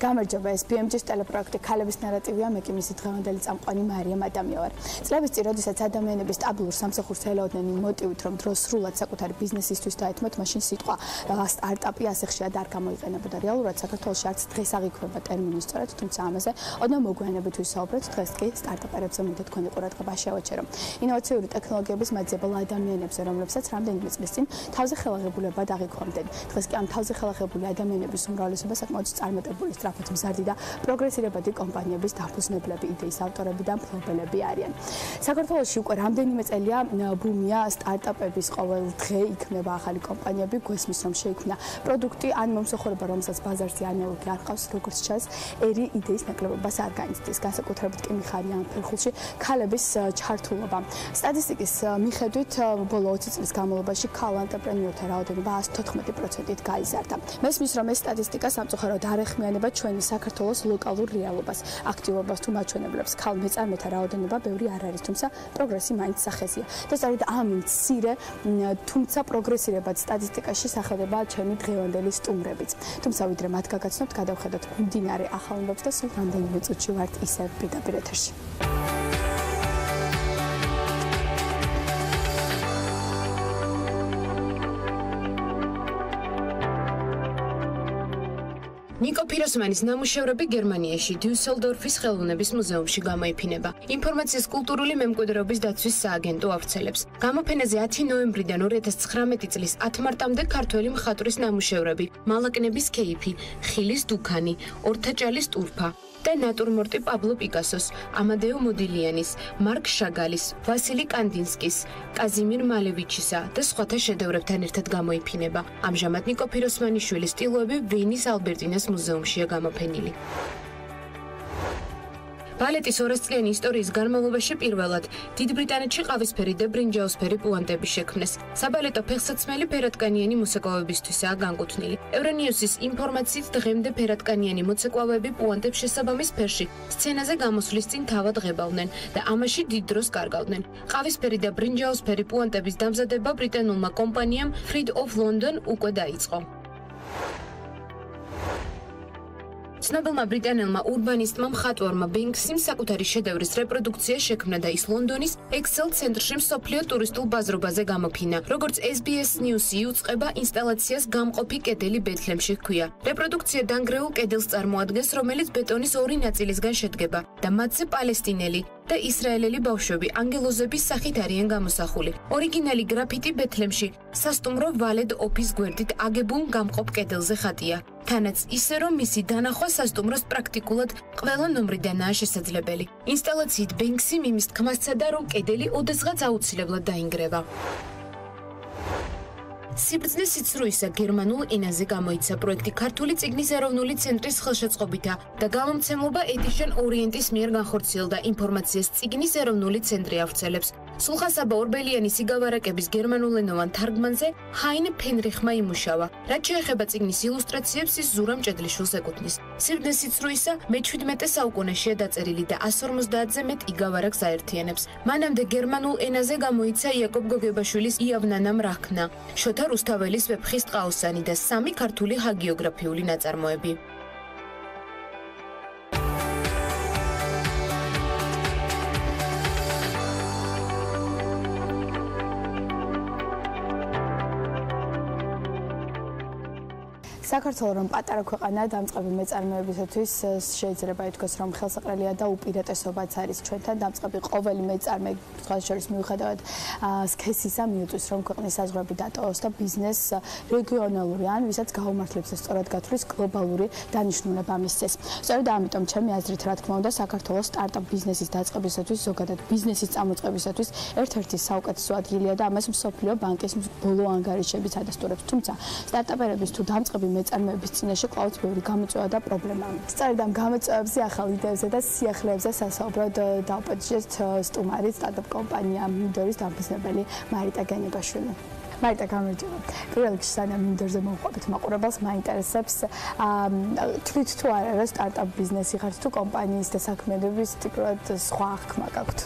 გამარჯობა, ეს BMG-ის ტელეპროექტი ქალების ნარატივია, მე კი მისი დღევანდელი წამყვანი მარია მადამია ვარ. წლების წინ, როდესაც ადამიანები სტაბილურ სამსახურს ელოდნენ იმ მოტივით, რომ დრო სრულად საკუთარი ბიზნესისთვის დაეთმოთ, მაშინ სიტყვა სტარტაპი ასე ხშირად არ გამოიყენებოდა. რეალურად საქართველოში არც დღეს აღიქვება ტერმინი სწორად, თუმცა ამაზე ოდნავ მოგვიანებით ვისაუბრეთ. დღეს კი სტარტაპერებზე მინდა თქვენი ყურადღება შევაჩერო. ინოვაციური ტექნოლოგიების მაძიებელ ადამიანებზე, რომლებსაც რამდენიმე წლის წინ თავზე ხელაღებულებად აღიქვამდნენ. დღეს კი ამ თავზე ხელაღებული ადამიანების უმრავლესობა საკმაოდ წარმატებული მზარდი და პროგრესირებადი კომპანიების დაფუძნებლები, იდეის ავტორები და მფლობელები არიან. საქართველოში უკვე რამდენიმე წელია ბუმია სტარტაპების, ყოველ დღე იქმნება ახალი კომპანიები, გვესმის რომ შეიქმნა პროდუქტი ან მომსახურება, რომელსაც ბაზარზე ანალოგი არ ყავს, როგორც ჩანს, ერი იდეის ნაკლებობას არ განიცდის. განსაკუთრებით კი მიხარია ამ ფერხულში ქალების ჩართულობა. სტატისტიკის მიხედვით, ბოლო 20 წლის განმავლობაში ქალ ანტრეპრენიორთა რაოდენობა 114%-ით გაიზარდა. მესმის რომ ეს სტატისტიკა სამწუხაროდ არ ეხმიანება ჩვენი საქართველოს ლოკალურ რეალობას. აქტივობას თუ მაჩვენებლებს ქალ მეწარმეთა რაოდენობა ბევრი არ არის, თუმცა პროგრესი მაინც სახეზია. და სწორედ ამ მცირე, თუმცა პროგრესირებად სტატისტიკაში სახელდება ჩემი დღევანდელი სტუმრებიც. თუმცა ვიდრე მათ გაგაცნობთ, გადავხედოთ მიმდინარე ახალმოებებს და სულ რამდენიმე წუთში ვართ ისევ პირდაპირ ეთერში. ნიკო პიროსმანის ნამუშევრები გერმანიაში დიუსელდორფის ხელოვნების მუზეუმში გამოიფინება. ინფორმაციის კულტურული მემკვიდრეობის დაცვის სააგენტო ავრცელებს. გამოფენაზე 10 ნოემბრიდან 2019 წლის 10 მარტამდე ქართველი მხატვრის ნამუშევრები: მალაკნების ქეიფი, ხილის დუქანი, ორთაჭალის ტურფა და ნატურმორტი პაბლო პიკასოს, ამადეო მოდილიანის, მარკ შაგალის, ვასილი კანდინსკის, კაზიმირ მალევიჩისა და სხვათა შედევრებთან ერთად გამოიფინება. ამჟამად ნიკო პიროსმანიშვილის სტილოები ვენის ალბერტინას მუზეუმშია გამოფენილი. ბალეტის 200-წლიანი ისტორიის განმავლობაში პირველად დიდ ბრიტანეთში ყავისფერი და ბრინჯაოსფერი პუანტები შექმნეს. საბალეტო ფეხსაცმელი ფერადკანიანი მოცეკვავებისთვისაა განკუთვნილი. ევრონიუსის ინფორმაციით დღემდე ფერადკანიანი მოცეკვავები პუანტებს შესაბამის ფერში სცენაზე გამოსვლის წინ თავად ღებავდნენ და ამაში დიდ დროს კარგავდნენ. ყავისფერი და ბრინჯაოსფერი პუანტების დამზადება ბრიტანულმა კომპანიამ Fried of London უკვე დაიწყო. ცნობილმა ბრიტანელმა ურბანისტმა მხატვარმა ბენქსიმ საკუთარი შედევრის რეპროდუქცია შექმნა და ის ლონდონის ექსელ ცენტრში მსოფლიო ტურისტულ ბაზრობაზე გამოფინა. როგორც SBS News-ი იუწყება, ინსტალაციას გამყოფი კედელი ბეთლემში ჰქვია. რეპროდუქცია დანგრეულ კედელს წარმოადგენს, რომელიც ბეტონის ორი ნაწილისგან შედგება და მათზე პალესტინელი და ისრაელელი ბავშვები ანგელოზების სახით არიან გამოსახული. ორიგინალი გრაფიტი ბეთლემში სასტუმრო ვალედ ოფის გვერდით აგებულ გამყოფ კედელზე ხატია. თანაც ისე რომ მისი დანახვა სასტუმროს პრაქტიკულად ყველა ნომრიდანაა შესაძლებელი. ინსტალაციით ბენქსი მიმის თქმას სცადა, რომ კედელი ოდესღაც აუცილებლად დაინგრევა. სიბრძნე სიცრუისა გერმანულ ენაზე გამოიცა პროექტი ქართული წიგნის ეროვნული ცენტრის ხელშეწყობითა და გამომცემლობა ედიშენ ორიენტის მიერ განხორციელდა. ინფორმაციას წიგნის ეროვნული ცენტრი ავრცელებს. სულხან-საბა ორბელიანის სიგავარაკების გერმანულენოვან თარგმანზე ჰაინ ფენრიხმა იმუშავა. რაც შეეხება წიგნის ილუსტრაციებს, ის ზურამ ჭედლიშვილს ეკუთვნის. სიბრძნე სიცრუისა მე-17 საუკუნეშია დაწერილი და 150-ზე მეტ იგავარაკს აერთიანებს. მანამდე გერმანულ ენაზე გამოიცა იაკობ გოგებაშვილის იავნანამ რახნა, შოთა რუსთაველის ვეფხის ტყაოსანი და 3 ქართული ჰაგიოგრაფიული ნაწარმოები. საქართველოს რომ პატარა ქვეყანა დამწყები მეწარმეებისათვის შეიძლება ითქვას რომ ხელსაყრელია და უპირატესობაც არის ჩვენთან დამწყები ყოველი მეწარმე სხვადასხვა შორის მიუხედავად სქესისა მიუწვის რომ ქვეყნის საზღვრები დატოვოს და ბიზნეს რეგიონალური ან ვისაც გაუმართლებს სწორად გათვლის გლობალური დანიშნულება მისცეს. სწორედ ამიტომ ჩემი აზრით რა თქმა უნდა საქართველოს სტარტაპ ბიზნესის დაწყებისათვის ზოგადად ბიზნესის წამოწყებისათვის ერთ-ერთი საუკეთესო ადგილია და ამას მსოფლიო ბანკის ბოლო ანგარიშებიც ადასტურებს. თუმცა სტარტაპერების თუ დამწყები მეწარმეების წინაშე კვლავ ბევრი გამოწვევა და პრობლემაა. სწორედ ამ გამოწვევებზე, ახალ იდეებზე და სიახლეებზე სასაუბროდ დავპატიჟეთ სტუმარი სტარტაპ კომპანია მინდორის დამფუძნებელი მარიტა გენებაშვილი. მარიტა, გამარჯობა. პირველ რიგში სანამ მინდორზე მოვყვებით მაყურებელს, მაინტერესებს თვით თუ არ არის სტარტაპ ბიზნესი ხართ თუ კომპანიის და საქმიანობის ტიპურად სხვა აღქმა გაქვთ?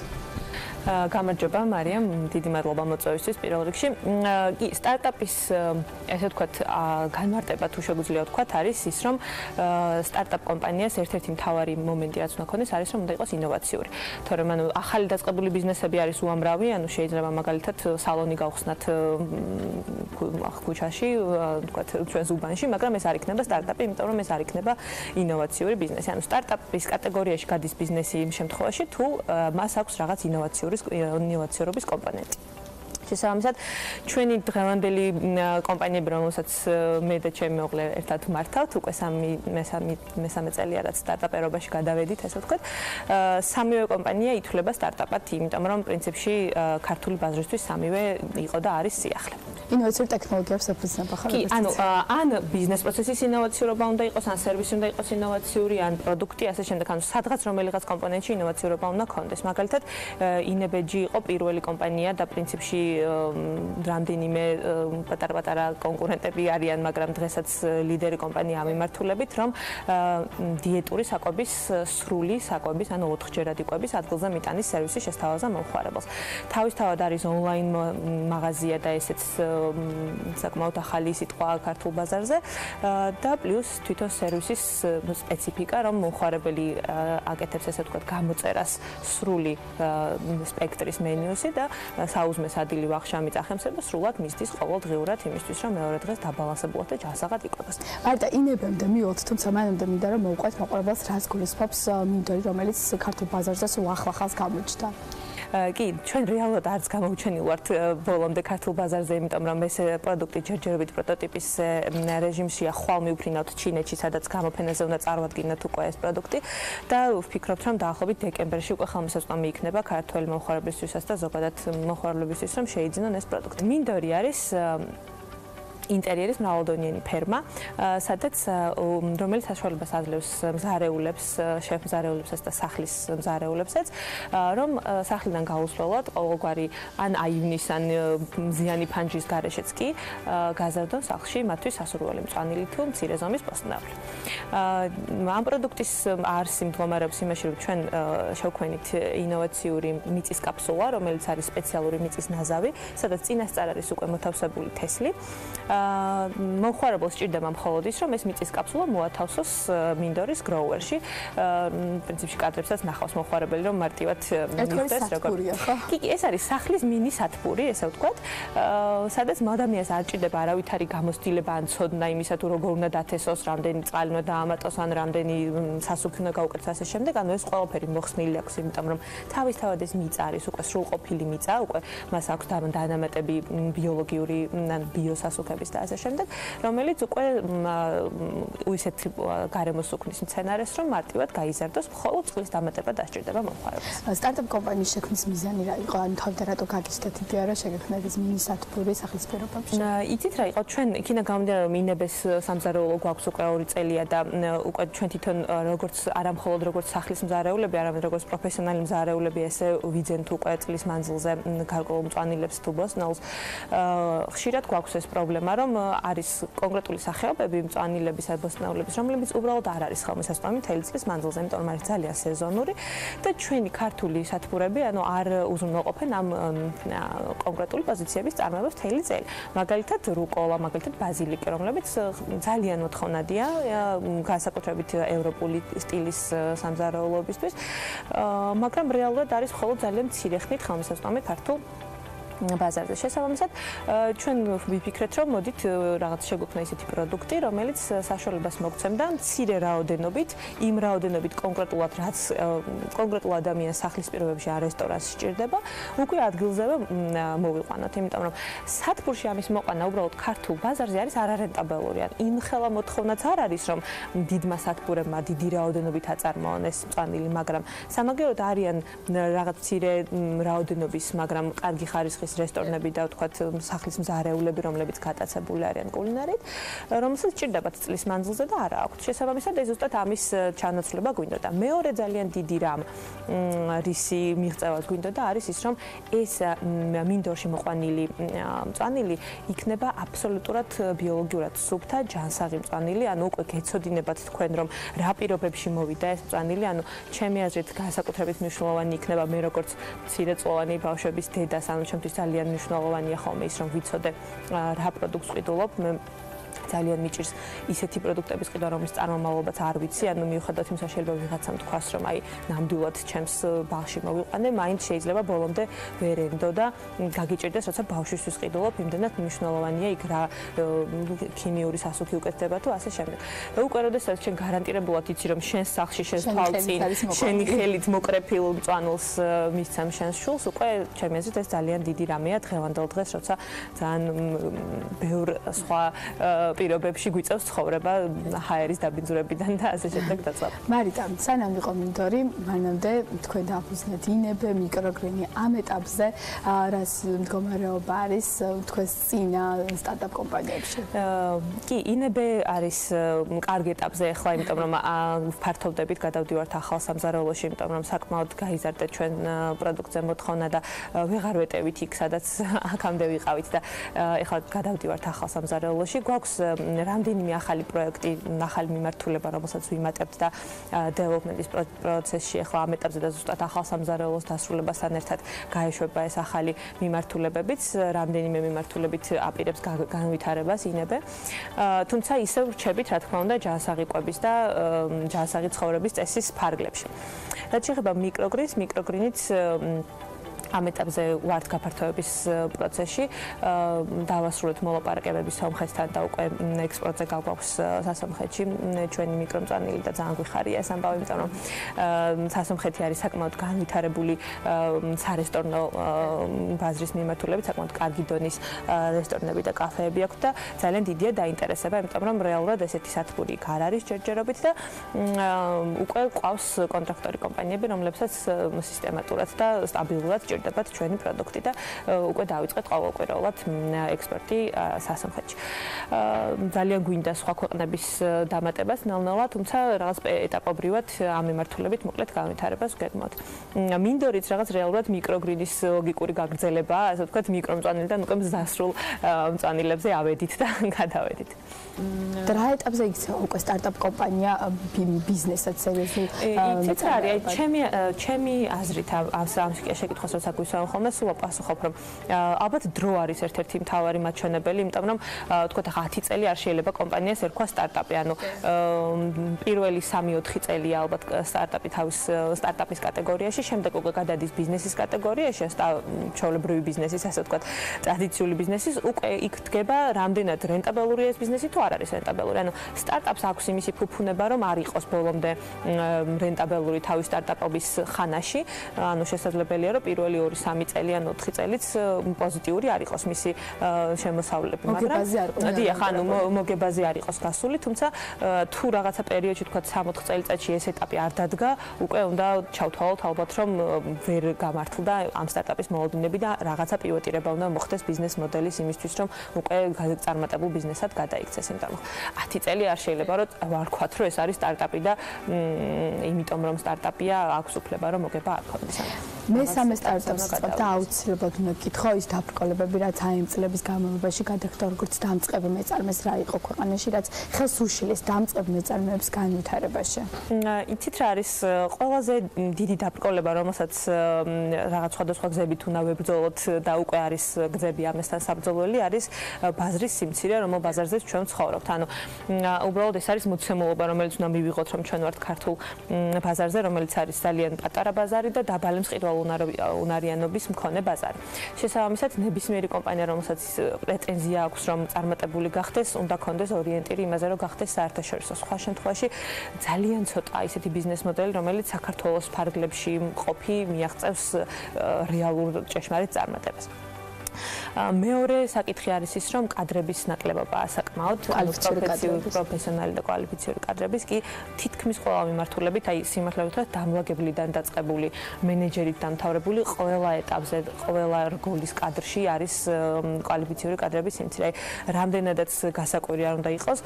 გამარჯობა მარიამ, დიდი მადლობა მოწვევისთვის პირველ რიგში. კი, სტარტაპის ესე ვთქვათ, განმარტება თუ შეგვიძლია ვთქვათ, არის ის, რომ სტარტაპ კომპანიას ერთ-ერთი მთავარი მომენტი რაც უნდა ქონდეს, არის რომ უნდა იყოს ინოვაციური. თორემ ანუ ახალი დაწყებული ბიზნესები არის უამრავი, ანუ შეიძლება მაგალითად სალონი გავხსნათ ქუჩაში, ვთქვათ, ჩვენს უბანში, მაგრამ ეს არ იქნება სტარტაპი, იმიტომ რომ ეს არ იქნება ინოვაციური ბიზნესი. ანუ სტარტაპის კატეგორიაში გადის ბიზნესი იმ შემთხვევაში, თუ მას აქვს რაღაც ინოვაციურობის კომპონენტი. შესაბამისად, ჩვენი დღევანდელი კომპანიები, რომელსაც მე და ჩემი მეუღლე ერთად მართავთ, უკვე მესამე წელია რაც სტარტაპერობაში გადავედით, ესე ვთქვათ, სამივე კომპანია ითვლება სტარტაპად, იმიტომ რომ პრინციპში ქართული ბაზრისთვის სამივე იყო და არის სიახლე. ინოვაციურ ტექნოლოგიებს ეფუძნება ხარ? კი, ანუ ან ბიზნეს პროცესის ინოვაციურობა უნდა იყოს, ან სერვისი უნდა იყოს ინოვაციური, ან პროდუქტი, ასე შემდეგ, ანუ სადღაც რომელიღაც კომპონენტში ინოვაციურობა უნდა ქონდეს. მაგალითად, ინებეჯი იყო პირველი კომპანია და პრინციპში რამდენიმე პატარ-პატარა კონკურენტები არიან, მაგრამ დღესაც ლიდერი კომპანია ამიმართულებით, რომ დიეტური საკვების, სრული საკვების, ანუ 4-ჯერადი კვების ადგილზე მიტანის სერვისი შესთავაზა მომხმარებელს. თავისთავად არის ონლაინ მაღაზია და ესეც საკმაოდ ახალი სიტყვა ქართულ ბაზარზე და პლუს თვითონ სერვისის სპეციფიკა, რომ მომხმარებელი აკეთებს ესე ვთქვათ გამოწერას სრული სპექტრის მენიუსი და საუზმეს ადგილი ვახშამი წახემსება სრულად მისდის ყოველდღიურად იმისთვის, რომ მეორე დღეს დაბალანსებულად და ჯანსაღად იკვებოს. მარიტა, ინებემდე მივიღოთ, თუმცა მანამდე მინდა რომ მოვყვეთ მაყურებელს რას გულისხმობს მინდორი, რომელიც ქართულ ბაზარზე სულ ახლახანს გამოჩნდა. კი, ჩვენ რეალურად არც გამოვჩენილ ვართ ბოლომდე ქართულ ბაზარზე, იმიტომ რომ ეს პროდუქტი ჯერჯერობით პროტოტიპის რეჟიმშია, ხვალ მივფრინავთ ჩინეთში, სადაც გამოფენაზე უნდა წარვადგინოთ უკვე ეს პროდუქტი და ვფიქრობთ, რომ დაახლოებით დეკემბერში უკვე ხელმისაწვდომი იქნება ქართველი მომხმარებლისთვისაც და ზოგადად მომხმარებლებისთვის, რომ შეიძინონ ეს პროდუქტი. მინდორი არის ინტერიერის მრავალდონიანი ფერმა, სადაც რომელიც საშუალებას აძლევს მზარეულებს, შეფმზარეულებსაც და სახლის მზარეულებსაც, რომ სახლიდან გაუსვლელად ყოველგვარი ან აივნის, ან მზიანი ფანჯრის გარეშეც კი გაზარდონ სახლში მათთვის სასურველი მწვანილი თუ მცირე ზომის პოსტნაული. ამ პროდუქტის არსი მდგომარეობს იმაში, რომ ჩვენ შევქმნით ინოვაციური მიწის კაფსულა, რომელიც არის სპეციალური მიწის ნაზავი, სადაც წინასწარ არის უკვე მოთავსებული თესლი. მომხმარებელს სჭირდება მხოლოდ ის, რომ ეს მიწის კაფსულა მოათავსოს მინდორის გროუერში. პრინციპში კადრებსაც ნახავს მომხმარებელი, რომ მარტივად მიხვდეს როგორ. კი, ეს არის სახლის მინი სათბური, ესე ვთქვათ, სადაც ადამიანს არ სჭირდება არავითარი გამოცდილება ან ცოდნა იმისა, თუ როგორ უნდა დათესოს, რამდენი წყალი უნდა დაამატოს, ან რამდენი სასუქი უნდა გაუკეთოს ასე შემდეგ. ანუ ეს ყველაფერი მოხსნილი აქვს, იმიტომ რომ თავისთავად ეს მიწა არის უკვე სრულყოფილი მიწა, უკვე მას აქვს დანამატები ბიოლოგიური ან ბიოსასუქები და ასე შემდეგ, რომელიც უკვე ისეთ გარემოს უქმნის მცენარეს, რომ მარტივად გაიზარდოს, მხოლოდ წყლის დამატება დასჭირდება მომხმარებელს. სტარტაპ კომპანიის შექმნის მიზანი რა იყო? ანუ თავიდან რატო გაგიჩნდათ იდეა, რომ შეგექმნათ ეს მინი სათბური სახლის პირობებში? იცით რა იყო? ჩვენ იქიდან გამომდინარე, რომ ინების სამზარეულო გვაქვს უკვე 2 წელია და უკვე ჩვენ თვითონ როგორც არა მხოლოდ როგორც სახლის მზარეულები, არამედ როგორც პროფესიონალი მზარეულები ესე ვიძენთ უკვე წლის მანძილზე გარკვეულ მწვანილებს თუ ბოსტნეულს. ხშირად გვაქვს ეს პრობლემა, რომ არის კონკრეტული სახეობები მწვანილების ან ბოსტნეულების, რომლებიც უბრალოდ არ არის ხელმისაწვდომი მთელი წლის მანძილზე, იმიტომ რომ არის ძალიან სეზონური და ჩვენი ქართული სათბურები, ანუ არ უზრუნველყოფენ ამ კონკრეტული პოზიციების წარმოებას მთელი წელი. მაგალითად რუკოლა, მაგალითად ბაზილიკი, რომლებიც ძალიან მოთხოვნადია განსაკუთრებით ევროპული სტილის სამზარეულოებისთვის, მაგრამ რეალურად არის მხოლოდ ძალიან მცირე ხნით ხელმისაწვდომი ქართულ ბაზარზე. შესაბამისად, ჩვენ ვიფიქრეთ, რომ მოდით რაღაც შეგვექმნა ისეთი პროდუქტი, რომელიც საშუალებას მოგცემდა მცირე რაოდენობით, იმ რაოდენობით კონკრეტულად, რაც კონკრეტულ ადამიანს სახლის პირობებში ან რესტორანს სჭირდება, უკვე ადგილზევე მოვიყვანოთ, იმიტომ რომ სათბურში ამის მოყვანა უბრალოდ ქართულ ბაზარზე არის არარენტაბელური. ან იმხელა მოთხოვნაც არ არის, რომ დიდმა სათბურებმა დიდი რაოდენობით აწარმოონ ეს მწვანილი, მაგრამ სამაგიეროდ არიან რაღაც მცირე რაოდენობის, მაგრამ კარგი ხარისხის ხის რესტორნები და ვთქვათ სახლის მზარეულები, რომლებიც გატაცებული არიან კულინარით, რომელსაც ჭირდებათ წლის მანძილზე და არა აქვთ. შესაბამისად, ეს ზუსტად ამის ჩანაცვლება გვინდოდა. მეორე ძალიან დიდი რამ რისი მიღწევაც გვინდოდა არის ის, რომ ეს მინდორში მოყვანილი მწვანილი იქნება აბსოლუტურად ბიოლოგიურად სუფთა ჯანსაღი მწვანილი, ანუ უკვე გეცოდინებათ თქვენ, რომ რა პირობებში მოვიდა ეს მწვანილი, ანუ ჩემი აზრით განსაკუთრებით მნიშვნელოვანი იქნება მე როგორც მცირეწლოვანი ბავშვების დედას, ანუ ჩემთვის ძალიან მნიშვნელოვანია ხოლმე ის, რომ ვიცოდე რა პროდუქტს ვყიდულობ. ძალიან მიჭირს ისეთი პროდუქტების ყიდვა, რომლის წარმომავლობაც არ ვიცი, ანუ მიუხედავად იმისა, შეიძლება ვიღაცამ თქვას, რომ აი ნამდვილად ჩემს ბაღში მოვიყვანე, მაინც შეიძლება ბოლომდე ვერ ენდო და გაგიჭირდეს, როცა ბავშვისთვის ყიდულობ, იმდენად მნიშვნელოვანია იქ რა ქიმიური სასუქი უკეთდება თუ ასე შემდეგ. და უკვე როდესაც შენ გარანტირებულად იცი, რომ შენ სახლში შენ თვალწინ, შენი ხელით მოკრეფილ მწვანილს მისცემ შენს შულს, უკვე ჩემი აზრით ეს ძალიან დიდი რამეა დღევანდელ დღეს, როცა ძალიან ბევრ სხვა პირობებში გვიწევს ცხოვრება ჰაერის დაბინძურებიდან და ასე შემდეგ დაწყება. მარიტა, სანამ ვიყო მინდორი, მანამდე თქვენ დააფუძნეთ ინებე, მიკროგრინი ამ ეტაპზე რას მდგომარეობა არის თქვენს წინა სტარტაპ კომპანიებში? კი, ინებე არის კარგ ეტაპზე ახლა, იმიტომ რომ ფართოვდებით, გადავდივართ ახალ სამზარეულოში, იმიტომ რომ საკმაოდ გაიზარდა ჩვენ პროდუქტზე მოთხოვნა და ვეღარ ვეტევით იქ, სადაც აქამდე ვიყავით და ახლა გადავდივართ ახალ სამზარეულოში. გვაქვს რამდენიმე ახალი პროექტი, ახალი მიმართულება, რომელსაც ვიმატებთ და დეველოპმენტის პროცესში ახლა ამ ეტაპზე და ზუსტად ახალ სამზარეულოს დასრულებასთან ერთად გაეშვება ეს ახალი მიმართულებებიც, რამდენიმე მიმართულებით აპირებს განვითარებას ინებე. თუმცა ისევ რჩებით, რა თქმა უნდა, ჯანსაღი კვების და ჯანსაღი ცხოვრების წესის ფარგლებში. რაც შეეხება მიკროგრინიც ამ ეტაპზე ვართ გაფართოების პროცესში, დავასრულეთ მოლაპარაკებების სომხეთთან და უკვე ექსპორტზე გაგვაქვს სასომხეთში ჩვენი მიკრომწვანილი და ძალიან გვიხარია ეს ამბავი, იმიტომ რომ სასომხეთი არის საკმაოდ განვითარებული სარესტორნო ბაზრის მიმართულებით, საკმაოდ კარგი დონის რესტორნები და კაფეები აქვს და ძალიან დიდია დაინტერესება, იმიტომ რომ რეალურად ესეთი სათბური იქ არ არის ჯერჯერობით და უკვე ყავს კონტრაქტორი კომპანიები, რომლებსაც სისტემატურად და სტაბილურად ჭირდებათ ჩვენი პროდუქტი და უკვე დავიწყეთ ყოველკვირეულად ექსპორტი სასომხეთში. ძალიან გვინდა სხვა ქვეყნების დამატებას ნელ-ნელა, თუმცა რაღაც ეტაპობრივად ამ მიმართულებით მოკლედ განვითარებას ვგეგმავთ. მინდორიც რაღაც რეალურად მიკროგრინის ლოგიკური გაგრძელებაა, ასე ვთქვათ, მიკრომწვანილიდან უკვე მზასრულ მწვანილებზე ავედით და გადავედით. და რა ეტაპზე იქცევა უკვე სტარტაპ კომპანია ბიზნესაც სერიოზულ? იცით რა არის, ჩემი აზრით ამ შეკითხვას როცა გვისვენ ხოლმე, სულ პასუხობ, რომ ალბათ დრო არის ერთ-ერთი მთავარი მაჩვენებელი, იმიტომ რომ ვთქვათ 10 წელი არ შეიძლება კომპანიას ერქვა სტარტაპი, ანუ პირველი 3-4 წელია ალბათ სტარტაპი თავის სტარტაპის კატეგორიაში, შემდეგ უკვე გადადის ბიზნესის კატეგორიაში, ჩვეულებრივი ბიზნესის, ასე ვთქვათ, ტრადიციული ბიზნესის, უკვე იქ დგება რამდენად რენტაბელურია ეს ბიზნესი თუ არ არის რენტაბელური. ანუ სტარტაპს აქვს იმისი ფუფუნება, რომ არ იყოს ბოლომდე რენტაბელური თავის სტარტაპობის ხანაში, ანუ შესაძლებელია, რომ პირველი 2-3 წელი ან 4 წელიც პოზიტიური არ იყოს მისი შემოსავლები, მაგრამ დიახ, ანუ მოგებაზე არ იყოს გასული, თუმცა თუ რაღაცა პერიოდში თქვა 3-4 წელიწადში ეს ეტაპი არ დადგა, უკვე უნდა ჩავთვალოთ ალბათ, რომ ვერ გამართლდა ამ სტარტაპის მოლოდინები და რაღაცა პივოტირება უნდა მოხდეს ბიზნეს მოდელის იმისთვის, რომ უკვე წარმატებულ ბიზნესად გადაიქცეს. იმიტომ რომ 10 წელი არ შეიძლება რომ ვარქვათ, რომ ეს არის სტარტაპი და იმიტომ რომ სტარტაპია, აქვს უფლება რომ მოგება არ ქონდეს. მესამე სტარტაპს და აუცილებლად უნდა გკითხო ის დაბრკოლებები, რაც აი ამ წლების განმავლობაში გადახდა როგორც დამწყები მეწარმეს რა იყო ქვეყანაში, რაც ხელს უშლის დამწყებ მეწარმეებს განვითარებაში. იცით რა არის ყველაზე დიდი დაბრკოლება, რომელსაც რაღაც სხვადასხვა გზებით უნდა ვებრძოლოთ და უკვე არის გზები ამასთან საბრძოლველი, არის ბაზრის სიმცირე, რომელ ბაზარზეც ჩვენ ვცხოვრობთ. ანუ უბრალოდ ეს არის მოცემულობა, რომელიც უნდა მივიღოთ, რომ ჩვენ ვართ ქართულ ბაზარზე, რომელიც არის ძალიან პატარა ბაზარი და დაბალი მყიდველი უნარიანობის მქონე ბაზარი. შესაბამისად, ნებისმიერი კომპანია, რომელსაც პრეტენზია აქვს, რომ წარმატებული გახდეს, უნდა ქონდეს ორიენტირი იმაზე, რომ გახდეს საერთაშორისო. სხვა შემთხვევაში ძალიან ცოტა ისეთი ბიზნეს მოდელი, რომელიც საქართველოს ფარგლებში მყოფი მიაღწევს რეალურ ჭეშმარიტ წარმატებას. მეორე საკითხი არის ის, რომ კადრების ნაკლებობაა საკმაოდ, პროფესიონალი და კვალიფიციური კადრების კი თითქმის ყველა მიმართულებით, აი სიმართლე ვთქვათ, დამლაგებლიდან დაწყებული, მენეჯერით დამთავრებული ყველა ეტაპზე, ყველა რგოლის კადრში არის კვალიფიციური კადრების სიმცირე. რამდენადაც გასაკვირი არ უნდა იყოს,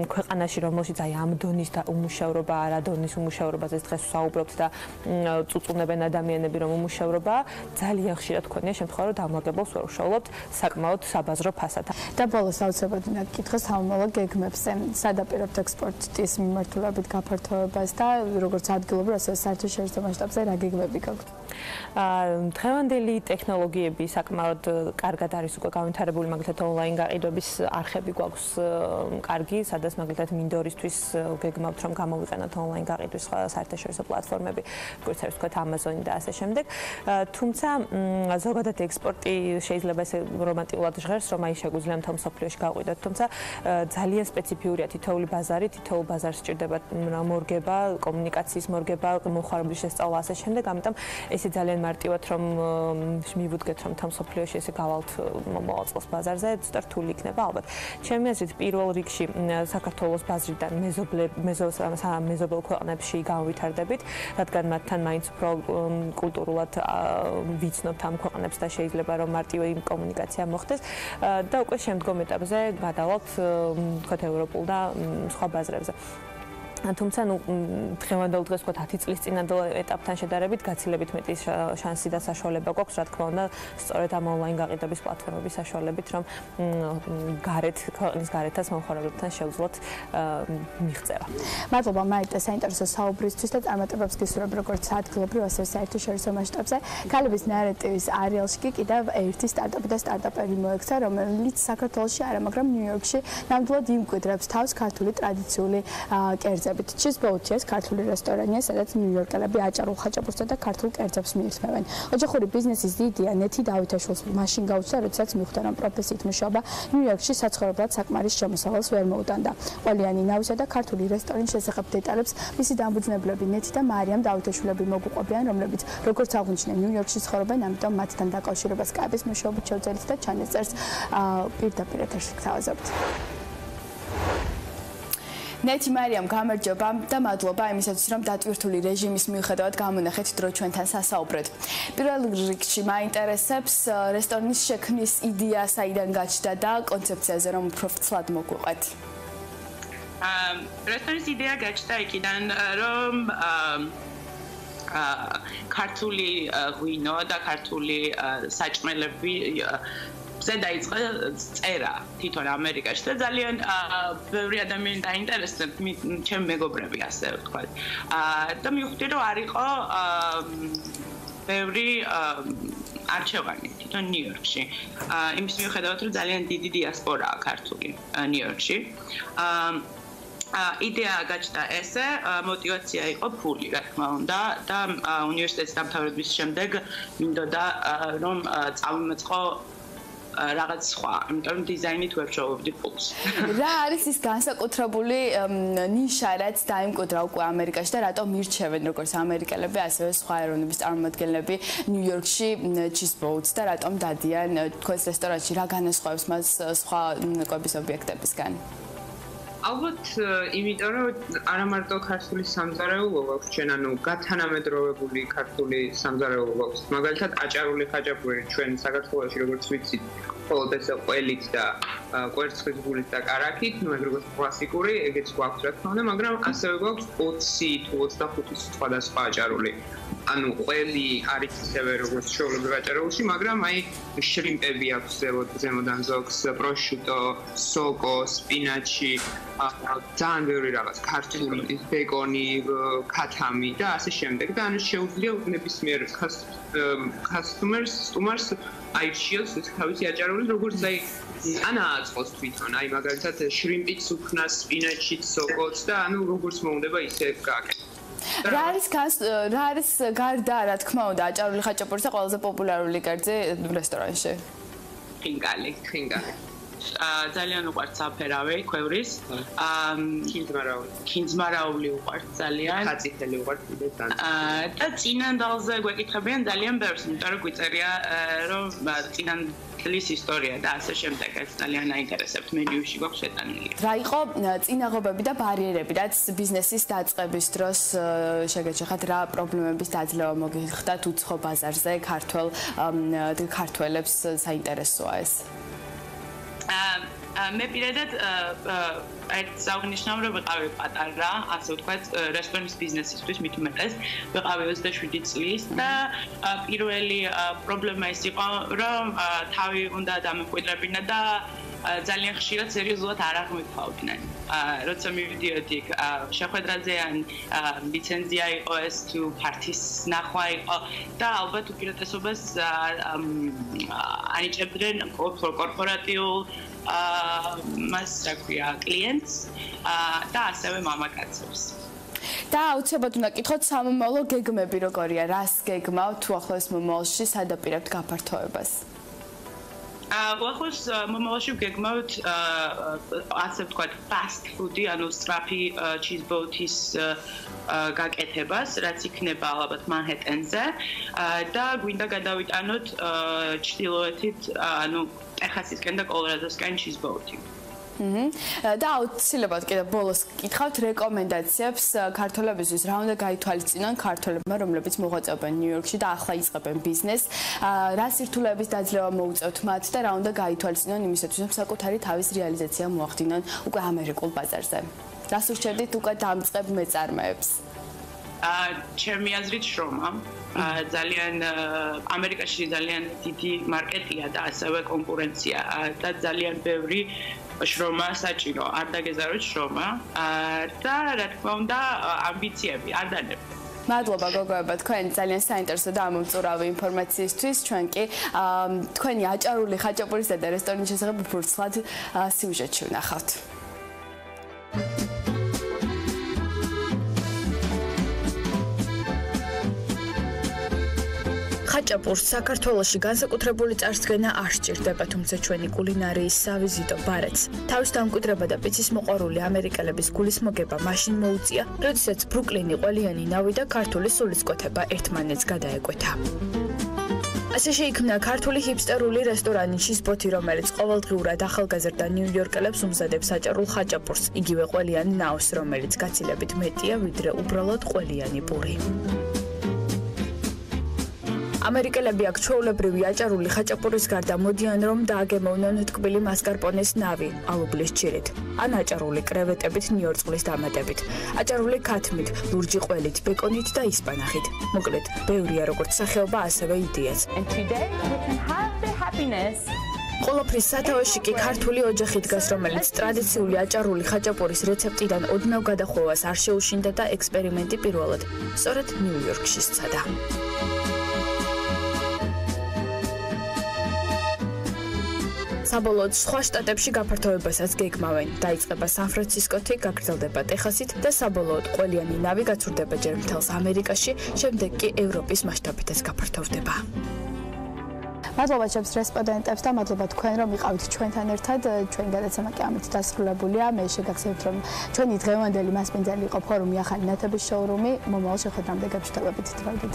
ქვეყანაში, რომელშიც აი ამ დონის და უმუშევრობა, არა დონის უმუშევრობაზე დღეს ვსაუბრობთ და წუწუნებენ ადამიანები, რომ უმუშევრობაა, ძალიან ხშირად ქონია შემთხვევა, რომ დამლაგებელს ვერ უშუალობთ საკმაოდ საბაზრო ფასად. და ბოლოს აუცილებლად უნდა გკითხოს სამომავლო გეგმებზე. სადაპირებთ ექსპორტის მიმართულებით გაფართოებას და როგორც ადგილობრივ, ასევე საერთაშორისო მასშტაბზე რა გეგმები გაქვთ? დღევანდელი ტექნოლოგიები საკმაოდ კარგად არის უკვე განვითარებული, მაგალითად ონლაინ გაყიდვების არხები გვაქვს კარგი, სადაც მაგალითად მინდორისთვის გეგმავთ, რომ გამოვიყენოთ ონლაინ გაყიდვის საერთაშორისო პლატფორმები, როგორც არის ვთქვათ Amazon და ასე შემდეგ. თუმცა ზოგადად ექსპორტი შეიძლება ესე რომანტიკულად ჟღერს, რომ აი შეგვიძლია მთელ მსოფლიოში გავყიდოთ, თუმცა ძალიან სპეციფიურია თითოეული ბაზარი, თითოეულ ბაზარს სჭირდება მორგება, კომუნიკაციის მორგება, მოხარებლის შესწავლა ასე შემდეგ, ამიტომ ესე ძალიან მარტივად რომ მივუდგეთ, რომ მთელ მსოფლიოში ესე გავალთ მომავალ წელს ბაზარზე, ცოტა რთული იქნება ალბათ. ჩემი აზრით პირველ რიგში საქართველოს ბაზრიდან მეზობელ ქვეყნებში განვითარდებით, რადგან მათთან მაინც უფრო კულტურულად ვიცნობთ ამ ქვეყნებს და შეიძლება რომ მარტივი კომუნიკაცია მოხდეს და უკვე შემდგომ ეტაპზე გადავალთ ვთქვათ ევროპულ და სხვა ბაზრებზე. თუმცა დღევანდელ დღეს ვთქვათ 10 წლის წინანდელ ეტაპთან შედარებით გაცილებით მეტი შანსი და საშუალება გვაქვს, რა თქმა უნდა, სწორედ ამ ონლაინ გაყიდვების პლატფორმების საშუალებით, რომ ქვეყნის გარეთაც მომხმარებლებთან შევძლოთ მიღწევა. მადლობა მარიტა საინტერესო საუბრისთვის და წარმატებებს გისურვებ როგორც ადგილობრივ, ასევე საერთაშორისო მასშტაბზე. ქალების ნარატივის არეალში კი კიდევ ერთი სტარტაპი და სტარტაპერი მოექცა, რომელიც საქართველოში არა, მაგრამ ნიუ-იორკში ნამდვილად იმკვიდრებს თავს ქართული ტრადიციული კერძებს. Cheeseboat-ის ქართული რესტორანია, სადაც ნიუ-იორკელები აჭარულ ხაჭაპურსა და ქართულ კერძებს მიირთმევენ. ოჯახური ბიზნესის დიდია ნეთი დავითაშვილს მაშინ გაუჩნდა, როდესაც მიხვდა, რომ პროფესიით მუშაობა ნიუ-იორკში საცხოვრებლად საკმარის შემოსავალს ვერ მოუტანდა. ყველიანი ნავისა და ქართული რესტორნის შესახებ დეტალებს მისი დამფუძნებლები ნეთი და მარიამ დავითაშვილები მოგუყვებიან, რომლებიც როგორც აღნიშნე ნიუ-იორკში ცხოვრობენ, ამიტომ მათთან დაკავშირებას კაბის მეშვეობით შევძელით და ჩანაწერს პირდაპირ ეთერში გთავაზობთ. ნეთი მარიამ გამარჯობა და მადლობა იმისათვის, რომ დატვირთული რეჟიმის მიუხედავად გამონახეთ დრო ჩვენთან სასაუბროდ. პირველ რიგში მაინტერესებს რესტორნის შექმნის იდეა საიდან გაჩნდა და კონცეფციაზე რომ უფრო ცლად მოგვიყვეთ. რესტორნის იდეა გაჩნდა იქიდან, რომ ქართული ღვინო და ქართული საჭმელები დაიწყო წერა თვითონ ამერიკაში და ძალიან ბევრი ადამიანი დაინტერესდა, ჩემი მეგობრები ასე ვთქვათ. და მივხვდი, რომ არ იყო ბევრი არჩევანი თვითონ ნიუ-იორკში. იმის მიუხედავად, რომ ძალიან დიდი დიასპორაა ქართული ნიუ-იორკში. იდეა გაჩნდა ესე, мотиваცია იყო ფული, რა თქმა უნდა, და უნივერსიტეტის დამთავრების შემდეგ მინდოდა რომ წავიმოწყო რაღაც სხვა, იმიტომ რომ დიზაინით ვერ შევავდი ფულს. რა არის ის განსაკუთრებული ნიშა, რაც დაიმკვიდრა უკვე ამერიკაში და რატომ მირჩევენ როგორც ამერიკელები, ასევე სხვა ეროვნების წარმომადგენლები ნიუ-იორკში cheeseboats და რატომ დადიან თქვენს რესტორანში, რა განასხვავებს მას სხვა კვების ობიექტებისგან? ალბათ იმიტომ რომ არა მარტო ქართული სამზარეულო გვაქვს ჩვენ, ანუ გათანამედროვებული ქართული სამზარეულო გვაქვს. მაგალითად აჭარული ხაჭაპური ჩვენ საქართველოში როგორც ვიცით, მხოლოდ ესე ყველით და კვერცხის გულით და კარაქით, ну ეს როგორც კლასიკური, ეგეც გვაქვს რა თქმა უნდა, მაგრამ ასევე გვაქვს 20 თუ 25 სხვადასხვა აჭარული. ანუ ყველი არის ისევე როგორც ჩვეულებრივ აჭარულში, მაგრამ აი შრიმპები აქვს ზემოდან ზოგს, პროშუტო, სოკო, სპინაჩი, ძალიან ბევრი რაღაც, ქართული ბეკონი, ქათამი და ასე შემდეგ. და ანუ შეუძლია ნებისმიერ სტუმარს აირჩიოს ეს თავისი აჭარული, როგორც აი ანააწყოს თვითონ, აი მაგალითად შრიმპიც უქნას, სპინაჩიც, სოკოც და ანუ როგორც მოუნდება ისე გააკეთოს. რა არის გარდა, რა თქმა უნდა, აჭარული ხაჭაპურისა ყველაზე პოპულარული კერძი რესტორანში? ხინკალი. ძალიან უყვართ საფერავი, ქვევრის. ქინძმარაული უყვართ ძალიან. ხაწითელი უყვართ კიდეც ძალიან. და წინანდალზე გვეკითხებიან ძალიან ბევრს, იმიტომ რომ გვიწერია რომ წინანდლის ისტორია და ასე შემდეგ. ეს ძალიან აინტერესებთ მენიუში გვაქვს შეტანილი. რა იყო წინაღობები და ბარიერები, რაც ბიზნესის დაწყების დროს შეგეჩეხათ, რა პრობლემების დაძლევა მოგიხდათ უცხო ბაზარზე ქართველებს საინტერესოა ეს? მე პირადად ერთ საუნიშნავრო ვიყავი პატარა, ასე ვთქვათ, რესტორნის ბიზნესისთვის მით უმეტეს, ვიყავი 27 წლის და პირველი პრობლემა ის იყო, რომ თავი უნდა დამემკვიდრებინა და ძალიან ხშირად სერიოზულად არ აღმოთხოვდნენ. როცა მივიდიოდი შეხვედრაზე ან ლიცენზია იყო ეს თუ ფართის ნახვა იყო და ალბათ უპირატესობას ანიჭებდნენ კორპორატიულ მას რა ქვია კლიენტს და ასევე მამაკაცებს. და აუცილებლად უნდა გკითხოთ სამომავლო გეგმები როგორია, რას გეგმავთ თუ ახლოს მომავალში სადაპირებთ გაფართოებას? უახლოს მომავალში ვგეგმავთ ასე ვთქვათ fast food-ი, ანუ სწრაფი cheeseboat-ის გაკეთებას, რაც იქნება ალბათ მანჰეტენზე და გვინდა გადავიტანოთ ჩრდილოეთით, ანუ ტეხასისკენ და კოლორადოსკენ cheeseboat-ი. და აუცილებლად კიდევ ბოლოს გკითხავთ რეკომენდაციებს ქართველებისთვის, რა უნდა გაითვალისწინონ ქართველებმა, რომლებიც მოღვაწეობენ ნიუ-იორკში და ახლა იწყებენ ბიზნესს, რა სირთულეების დაძლევა მოუწევთ მათ და რა უნდა გაითვალისწინონ იმისათვის, რომ საკუთარი თავის რეალიზაცია მოახდინონ უკვე ამერიკულ ბაზარზე. რას ურჩევდით უკვე დამწყებ მეწარმეებს? ჩემი აზრით შრომა. ძალიან ამერიკაში ძალიან დიდი მარკეტია და ასევე კონკურენცია და ძალიან ბევრი შრომა საჭირო, არ დაგეზაროთ შრომა და რა თქმა უნდა ამბიციები, არ დანებთ. მადლობა გოგოება, თქვენ ძალიან საინტერესო და ამომწურავი ინფორმაციისთვის. ჩვენ კი თქვენი აჭარული ხაჭაპურისა და რესტორნის შესახებ ფურცლად სიუჟეტში ვნახავთ. ხაჭაპურს საქართველოში განსაკუთრებული წარსდგენა არ სჭირდება, თუმცა ჩვენი კულინარიის სავიზიტო ბარეთს თავის დამკვიდრება და პიცის მოყვარული ამერიკელების გულისმოგება მაშინ მოუწია, როდესაც ბრუკლინი ყველიანი ნავი და ქართული სულისკვეთება ერთმანეთს გადაეკვეთა. ასე შეიქმნა ქართული ჰიპსტერული რესტორანი ჩიზბოთი, რომელიც ყოველდღიურად ახალგაზრდა ნიუ-იორკელებს უმზადებს აჭარულ ხაჭაპურს, იგივე ყველიანი ნავს, რომელიც გაცილებით მეტია, ვიდრე უბრალოდ ყველიანი პური. ამერიკელები აქ ჩვეულებრივი აჭარული ხაჭაპურის გარდა მოდიან, რომ დააგემოვნონ ტკბილი მასკარპონეს ნავი, ალუბლის ჭირით, ან აჭარული კრევეტებით, ნიორწყლის დამატებით, აჭარული ქათმით, ლურჯი ყველით, ბეკონით და ისპანახით. მოკლედ, ბევრია როგორც სახეობა, ასევე იდეაც. ყოველფრის სათავეში კი ქართული ოჯახი დგას, რომელიც ტრადიციული აჭარული ხაჭაპურის რეცეპტიდან ოდნავ გადახვევას არ შეუშინდა და ექსპერიმენტი პირველად სწორედ ნიუ-იორკში სცადა. საბოლოოდ სხვა შტატებში გაფართოებასაც გეგმავენ. დაიწყება სან-ფრანცისკოთი, გაგრძელდება ტეხასით და საბოლოოდ ყველიანი ნავი გაცურდება ჯერ მთელს ამერიკაში, შემდეგ კი ევროპის მასშტაბითაც გაფართოვდება. მადლობა ჩემს რესპონდენტებს და მადლობა თქვენ, რომ იყავით ჩვენთან ერთად. ჩვენი გადაცემა კი ამით დასრულებულია. მე შეგახსენებთ, რომ ჩვენი დღევანდელი მასპინძელი იყო ფორუმი ახალი ნათების შოურუმი. მომავალ შეხვედრამდე გაგშვიდობებით.